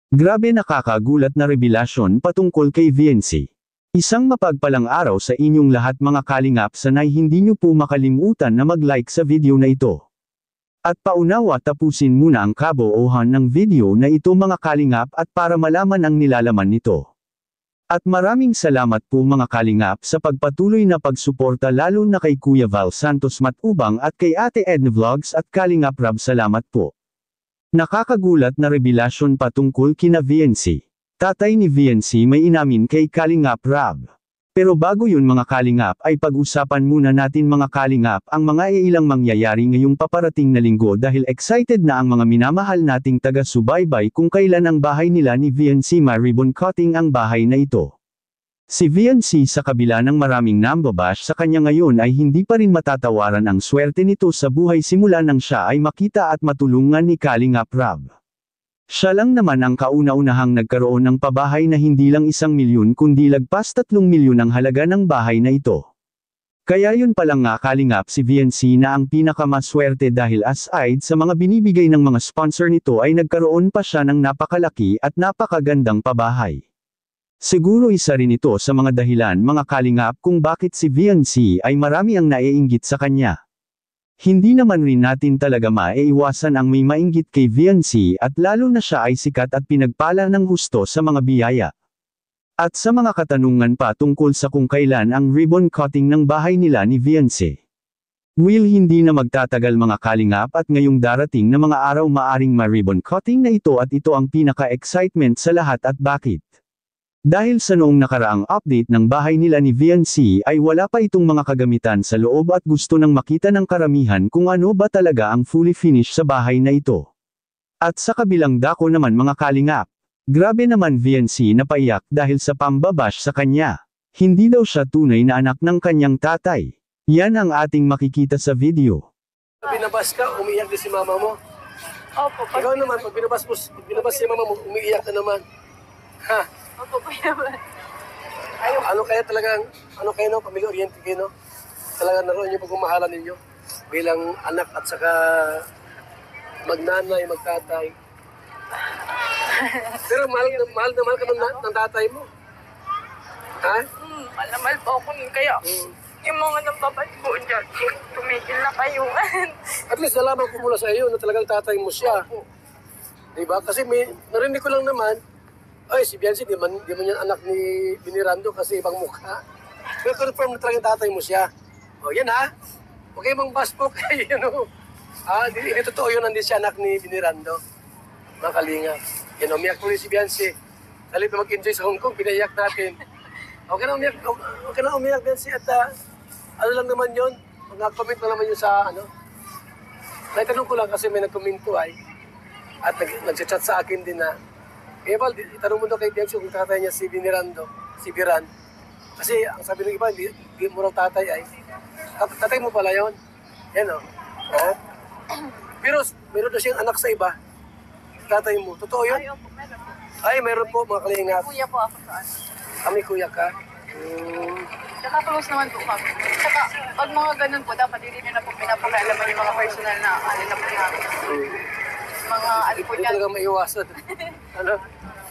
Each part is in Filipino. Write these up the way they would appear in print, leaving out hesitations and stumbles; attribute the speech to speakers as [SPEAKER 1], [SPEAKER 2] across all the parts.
[SPEAKER 1] Grabe nakakagulat na revelasyon patungkol kay VNC. Isang mapagpalang araw sa inyong lahat mga kalingap, sanay hindi nyo po makalimutan na mag-like sa video na ito. At paunawa tapusin muna ang kabuuan ng video na ito mga kalingap at para malaman ang nilalaman nito. At maraming salamat po mga kalingap sa pagpatuloy na pagsuporta lalo na kay Kuya Val Santos Matubang at kay Ate Edna Vlogs at Kalingap Rab, salamat po. Nakakagulat na revelasyon patungkol kina VNC. Tatay ni VNC may inamin kay Kalingap Rab. Pero bago yun mga kalingap ay pag-usapan muna natin mga kalingap ang mga ilang mangyayari ngayong paparating na linggo dahil excited na ang mga minamahal nating taga-subaybay kung kailan ang bahay nila ni VNC ma-ribbon cutting ang bahay na ito. Si VNC sa kabila ng maraming nambabash sa kanya ngayon ay hindi pa rin matatawaran ang swerte nito sa buhay simula nang siya ay makita at matulungan ni Kalingap Rab. Siya lang naman ang kauna-unahang nagkaroon ng pabahay na hindi lang 1 milyon kundi lagpas 3 milyon ang halaga ng bahay na ito. Kaya yun palang nga kalingap si VNC na ang pinakamaswerte dahil aside sa mga binibigay ng mga sponsor nito ay nagkaroon pa siya ng napakalaki at napakagandang pabahay. Siguro isa rin ito sa mga dahilan mga kalingap kung bakit si VNC ay marami ang naiinggit sa kanya. Hindi naman rin natin talaga maiiwasan ang may mainggit kay VNC at lalo na siya ay sikat at pinagpala ng husto sa mga biyaya. At sa mga katanungan pa tungkol sa kung kailan ang ribbon cutting ng bahay nila ni VNC. Hindi na magtatagal mga kalingap at ngayong darating na mga araw maaring ma-ribbon cutting na ito at ito ang pinaka-excitement sa lahat at bakit? Dahil sa noong nakaraang update ng bahay nila ni VNC ay wala pa itong mga kagamitan sa loob at gusto nang makita ng karamihan kung ano ba talaga ang fully finished sa bahay na ito. At sa kabilang dako naman mga kalingap, grabe naman VNC na paiyak dahil sa pambabash sa kanya. Hindi daw siya tunay na anak ng kanyang tatay. Yan ang ating makikita sa video.
[SPEAKER 2] Binabas ka, umiiyak din si mama mo.
[SPEAKER 3] Opo,
[SPEAKER 2] Ikaw naman, pag binabas si mama mo, umiiyak ka naman. Ha?
[SPEAKER 3] Opo, kuya.
[SPEAKER 2] Ano kaya talagang, no, pamilya-oriented kayo, no? Talagang naroon yung pagmamahalan ninyo bilang anak at saka magnanay, magtatay. Pero mahal ka ng tatay mo. Ha?
[SPEAKER 3] Mahal na mahal po ako nun. Kaya, yung mga nagpapad po dyan, tumigil na kayo.
[SPEAKER 2] At least nalaman ko mula sa iyo na talagang tatay mo siya. Diba? Kasi narinig ko lang naman, ay, si Biancy, di man yan anak ni Binirando kasi ibang mukha. Pero confirm na talagang tatay mo siya. O, yan ha. Okay, mang baspo kayo, ano. Hindi totoo yun, hindi siya anak ni Binirando. Mga kalinga. Yan, umiyak tuloy si Biancy. Halip na mag-enjoy sa Hong Kong, pinaiyak natin. Okay na umiyak, Biancy. At ano lang naman yun, mga comment na naman yun sa, naitanong ko lang kasi may nag-comment ko ay, at nag-chat sa akin din na, Val, itanong mo daw kay Biancy kung tatay niya si Binirando, si Biran. Kasi ang sabi ng iba, hindi mo raw tatay ay. Tatay mo pala yun. Yan o. Pero meron daw siyang anak sa iba. Tatay mo. Totoo yun?
[SPEAKER 3] Ay, opo, meron po.
[SPEAKER 2] Ay, meron po mga kalingap.
[SPEAKER 3] Kuya po ako sa ano.
[SPEAKER 2] Kami kuya ka.
[SPEAKER 3] Tsaka close naman po kami. Tsaka, pag mga ganun po, dapat hindi nyo na po pinapakalaman yung mga personal na ano na po namin. Mga ano po
[SPEAKER 2] Hindi
[SPEAKER 3] yan.
[SPEAKER 2] talaga maiwasan.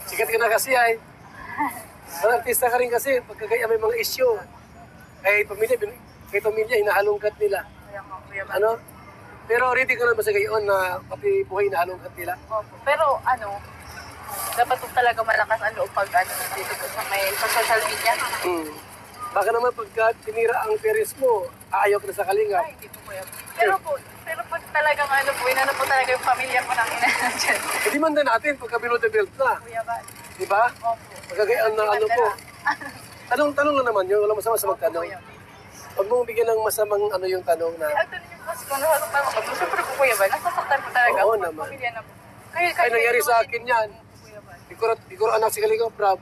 [SPEAKER 2] Sikat ka na kasi ay. Artista ka rin kasi, pagkagaya may mga issue. Kay pamilya, hinahalongkat nila.
[SPEAKER 3] Kaya nga, kuya.
[SPEAKER 2] Pero ready ka naman sa gayon na pati buhay hinahalongkat nila.
[SPEAKER 3] Opo. Pero dapat po talaga malakas ang loob pag dito po sa social media.
[SPEAKER 2] Baka naman pagka tinira ang parents mo, aayaw ka na sa kalinga.
[SPEAKER 3] Ay, hindi po kuya. Pero pag talagang inano po talaga yung pamilya ko ng ina dyan.
[SPEAKER 2] Hindi man din natin pagka below the belt na.
[SPEAKER 3] Kuya ba?
[SPEAKER 2] Di ba?
[SPEAKER 3] Opo.
[SPEAKER 2] Pagkagayaan na po. Tanong lang naman yun, wala masama sa magtanong.
[SPEAKER 3] Kuya.
[SPEAKER 2] Huwag mong bigyan ng masamang yung tanong na,
[SPEAKER 3] Ang tanong yung kasi kung ano tama ko. Siyempre po kuya ba? Nasasaktan po talaga.
[SPEAKER 2] Oo
[SPEAKER 3] ako,
[SPEAKER 2] naman.
[SPEAKER 3] Pamilya na po.
[SPEAKER 2] ay nangyari sa akin yan.
[SPEAKER 3] Kuya ba?
[SPEAKER 2] Di ko anak si Kalinga Prab.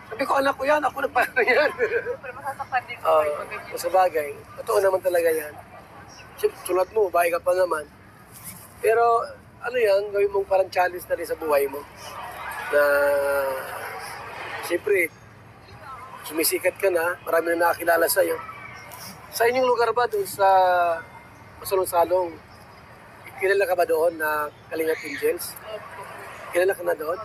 [SPEAKER 2] Sabi ko, anak ko yan, ako nagpaano yan.
[SPEAKER 3] Siyempre masasaktan din po kayo.
[SPEAKER 2] Sa bagay, totoo naman talaga yan. Sulat mo, bahay ka pa naman. Pero, yan, gawin mong parang challenge na rin sa buhay mo. Na, siyempre, sumisikat ka na, marami na nakakilala sa'yo. Sa inyong lugar ba, doon sa Masalong-Salong, kilala ka ba doon na Kalingap Angels? Kilala ka na doon?